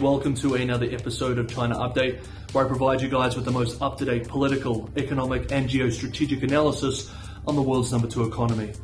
Welcome to another episode of China Update, where I provide you guys with the most up-to-date political, economic and geostrategic analysis on the world's number 2 economy.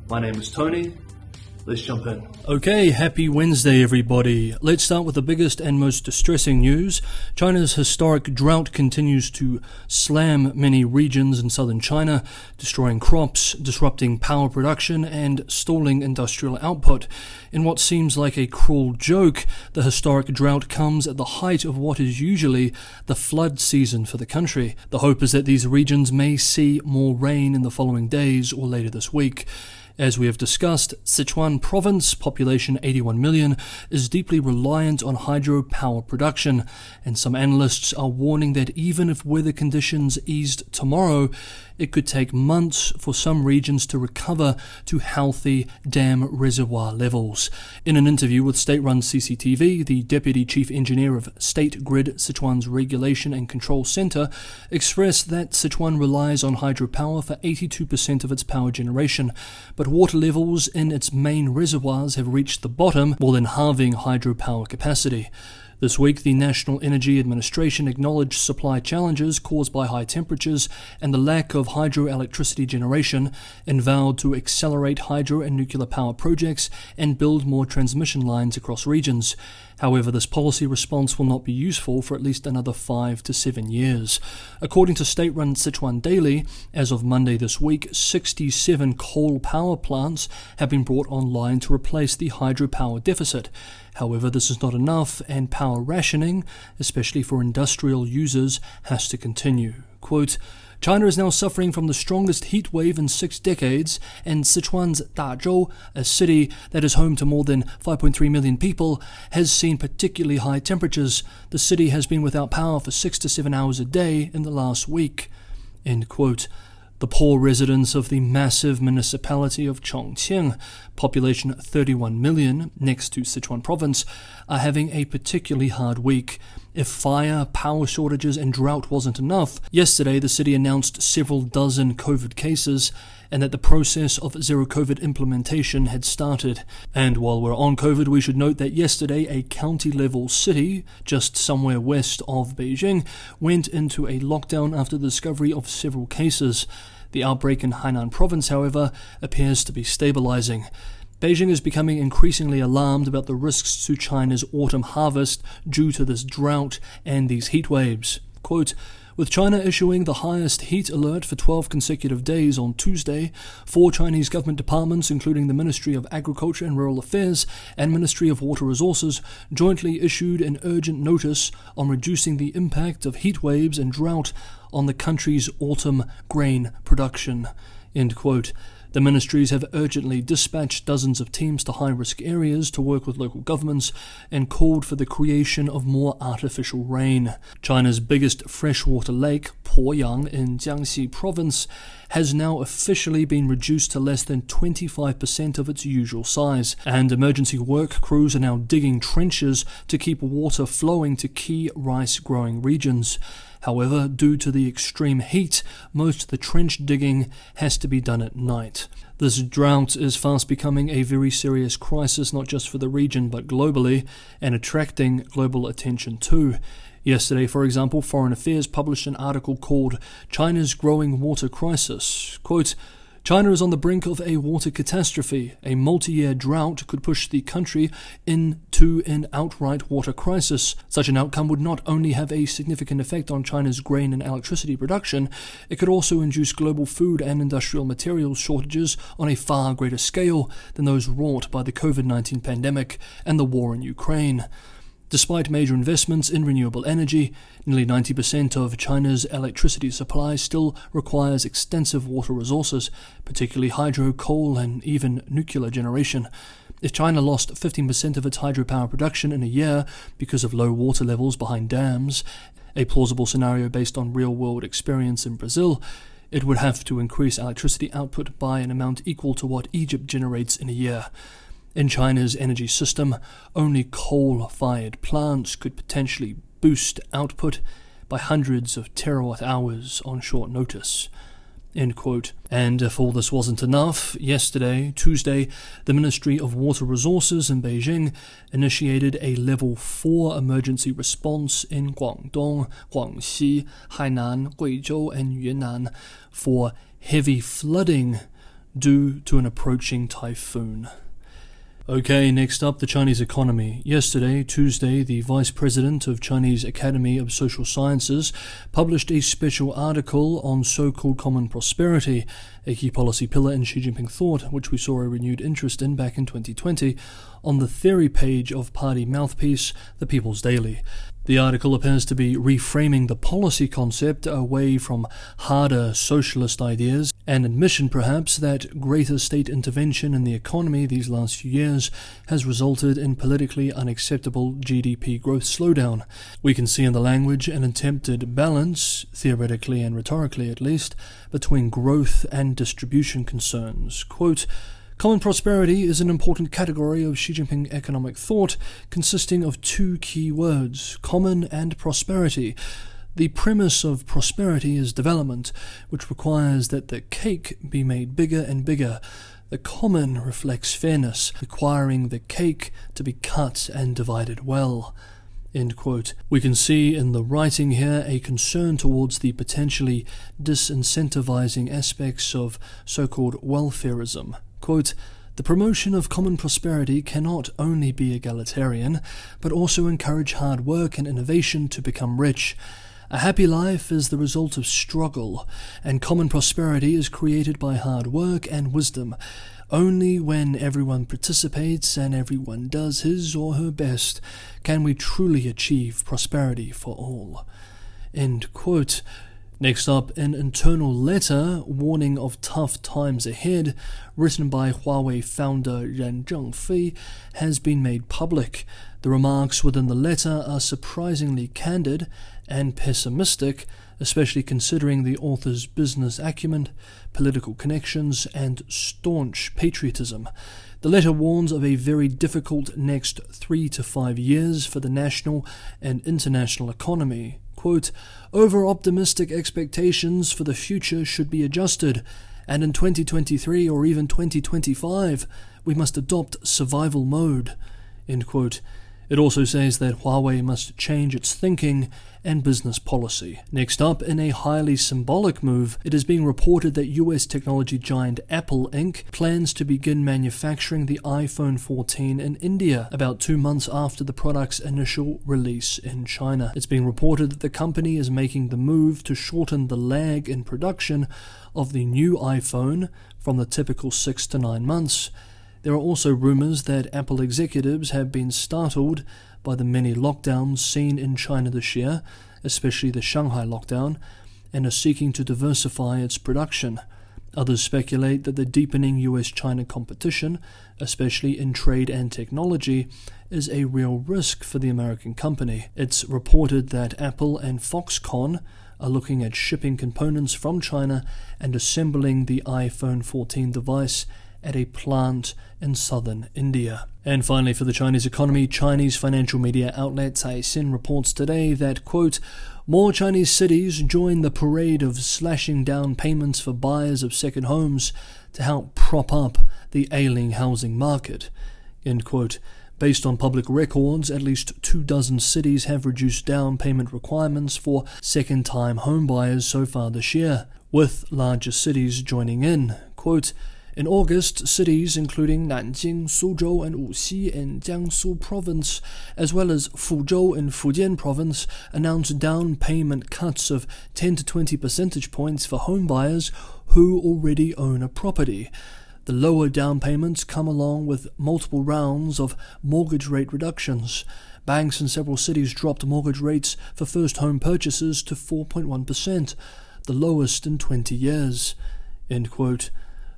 My name is Tony. Let's jump in. Okay, happy Wednesday everybody. Let's start with the biggest and most distressing news. China's historic drought continues to slam many regions in southern China, destroying crops, disrupting power production and stalling industrial output. In what seems like a cruel joke, the historic drought comes at the height of what is usually the flood season for the country. The hope is that these regions may see more rain in the following days or later this week. As we have discussed, Sichuan province, population 81 million, is deeply reliant on hydropower production, and some analysts are warning that even if weather conditions eased tomorrow, it could take months for some regions to recover to healthy dam reservoir levels. In an interview with state-run CCTV, the Deputy Chief Engineer of State Grid Sichuan's Regulation and Control Center expressed that Sichuan relies on hydropower for 82% of its power generation, but water levels in its main reservoirs have reached the bottom, more than halving hydropower capacity. This week, the National Energy Administration acknowledged supply challenges caused by high temperatures and the lack of hydroelectricity generation, and vowed to accelerate hydro and nuclear power projects and build more transmission lines across regions. However, this policy response will not be useful for at least another 5 to 7 years. According to state-run Sichuan Daily, as of Monday this week, 67 coal power plants have been brought online to replace the hydropower deficit. However, this is not enough, and power rationing, especially for industrial users, has to continue. Quote, China is now suffering from the strongest heat wave in 6 decades, and Sichuan's Dazhou, a city that is home to more than 5.3 million people, has seen particularly high temperatures. The city has been without power for 6 to 7 hours a day in the last week. End quote. The poor residents of the massive municipality of Chongqing, population 31 million, next to Sichuan province, are having a particularly hard week. If fire, power shortages and drought wasn't enough, yesterday the city announced several dozen COVID cases and that the process of zero COVID implementation had started. And while we're on COVID, we should note that yesterday a county-level city, just somewhere west of Beijing, went into a lockdown after the discovery of several cases. The outbreak in Hainan province, however, appears to be stabilizing. Beijing is becoming increasingly alarmed about the risks to China's autumn harvest due to this drought and these heat waves. Quote, with China issuing the highest heat alert for 12 consecutive days on Tuesday, 4 Chinese government departments, including the Ministry of Agriculture and Rural Affairs and Ministry of Water Resources, jointly issued an urgent notice on reducing the impact of heat waves and drought on the country's autumn grain production. End quote. The ministries have urgently dispatched dozens of teams to high-risk areas to work with local governments and called for the creation of more artificial rain. China's biggest freshwater lake, Poyang in Jiangxi province, has now officially been reduced to less than 25% of its usual size, and emergency work crews are now digging trenches to keep water flowing to key rice-growing regions. However, due to the extreme heat, most of the trench digging has to be done at night. This drought is fast becoming a very serious crisis, not just for the region but globally, and attracting global attention too. Yesterday, for example, Foreign Affairs published an article called China's Growing Water Crisis. Quote, China is on the brink of a water catastrophe. A multi-year drought could push the country into an outright water crisis. Such an outcome would not only have a significant effect on China's grain and electricity production, it could also induce global food and industrial materials shortages on a far greater scale than those wrought by the COVID-19 pandemic and the war in Ukraine. Despite major investments in renewable energy, nearly 90% of China's electricity supply still requires extensive water resources, particularly hydro, coal, and even nuclear generation. If China lost 15% of its hydropower production in a year because of low water levels behind dams, a plausible scenario based on real-world experience in Brazil, it would have to increase electricity output by an amount equal to what Egypt generates in a year. In China's energy system, only coal-fired plants could potentially boost output by hundreds of terawatt-hours on short notice. End quote. And if all this wasn't enough, yesterday, Tuesday, the Ministry of Water Resources in Beijing initiated a Level 4 emergency response in Guangdong, Guangxi, Hainan, Guizhou, and Yunnan for heavy flooding due to an approaching typhoon. Okay, next up, the Chinese economy. Yesterday, Tuesday, the Vice President of Chinese Academy of Social Sciences published a special article on so-called common prosperity, a key policy pillar in Xi Jinping thought, which we saw a renewed interest in back in 2020, on the theory page of party mouthpiece, The People's Daily. The article appears to be reframing the policy concept away from harder socialist ideas, an admission perhaps that greater state intervention in the economy these last few years has resulted in politically unacceptable GDP growth slowdown. We can see in the language an attempted balance, theoretically and rhetorically at least, between growth and distribution concerns. Quote, common prosperity is an important category of Xi Jinping economic thought, consisting of two key words, common and prosperity. The premise of prosperity is development, which requires that the cake be made bigger and bigger. The common reflects fairness, requiring the cake to be cut and divided well. End quote. We can see in the writing here a concern towards the potentially disincentivizing aspects of so-called welfarism. Quote, the promotion of common prosperity cannot only be egalitarian, but also encourage hard work and innovation to become rich. A happy life is the result of struggle, and common prosperity is created by hard work and wisdom. Only when everyone participates and everyone does his or her best can we truly achieve prosperity for all. End quote. Next up, an internal letter warning of tough times ahead, written by Huawei founder Ren Zhengfei, has been made public. The remarks within the letter are surprisingly candid and pessimistic, especially considering the author's business acumen, political connections, and staunch patriotism. The letter warns of a very difficult next 3 to 5 years for the national and international economy. Quote, over-optimistic expectations for the future should be adjusted, and in 2023 or even 2025, we must adopt survival mode. End quote. It also says that Huawei must change its thinking and business policy. Next up, in a highly symbolic move, it is being reported that US technology giant Apple Inc. plans to begin manufacturing the iPhone 14 in India about 2 months after the product's initial release in China. It's being reported that the company is making the move to shorten the lag in production of the new iPhone from the typical 6 to 9 months. There are also rumors that Apple executives have been startled by the many lockdowns seen in China this year, especially the Shanghai lockdown, and are seeking to diversify its production. Others speculate that the deepening US-China competition, especially in trade and technology, is a real risk for the American company. It's reported that Apple and Foxconn are looking at shipping components from China and assembling the iPhone 14 device at a plant in southern India. And finally, for the Chinese economy, Chinese financial media outlet Caixin reports today that, quote, more Chinese cities join the parade of slashing down payments for buyers of second homes to help prop up the ailing housing market. End quote. Based on public records, at least 24 cities have reduced down payment requirements for second-time homebuyers so far this year, with larger cities joining in. Quote, in August, cities including Nanjing, Suzhou, and Wuxi in Jiangsu Province, as well as Fuzhou in Fujian Province, announced down payment cuts of 10 to 20 percentage points for homebuyers who already own a property. The lower down payments come along with multiple rounds of mortgage rate reductions. Banks in several cities dropped mortgage rates for first home purchases to 4.1%, the lowest in 20 years. End quote.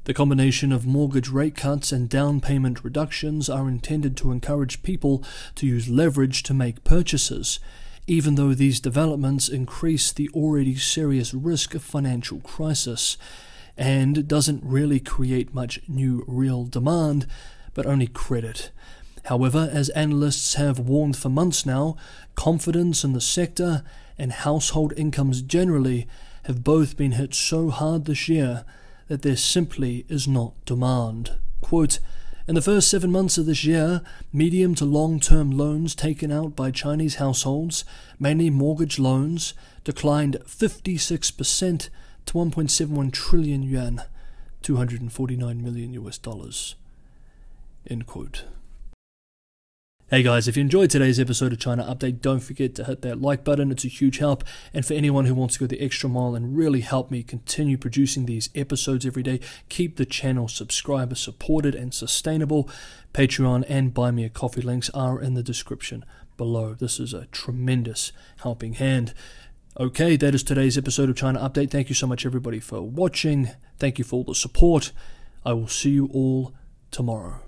The combination of mortgage rate cuts and down payment reductions are intended to encourage people to use leverage to make purchases, even though these developments increase the already serious risk of financial crisis, and doesn't really create much new real demand, but only credit. However, as analysts have warned for months now, confidence in the sector and household incomes generally have both been hit so hard this year that there simply is not demand. Quote, in the first 7 months of this year, medium to long-term loans taken out by Chinese households, mainly mortgage loans, declined 56% to 1.71 trillion yuan, $249 million US. End quote. Hey guys, if you enjoyed today's episode of China Update, don't forget to hit that like button. It's a huge help. And for anyone who wants to go the extra mile and really help me continue producing these episodes every day, keep the channel subscriber supported and sustainable. Patreon and Buy Me a Coffee links are in the description below. This is a tremendous helping hand. Okay, that is today's episode of China Update. Thank you so much everybody for watching. Thank you for all the support. I will see you all tomorrow.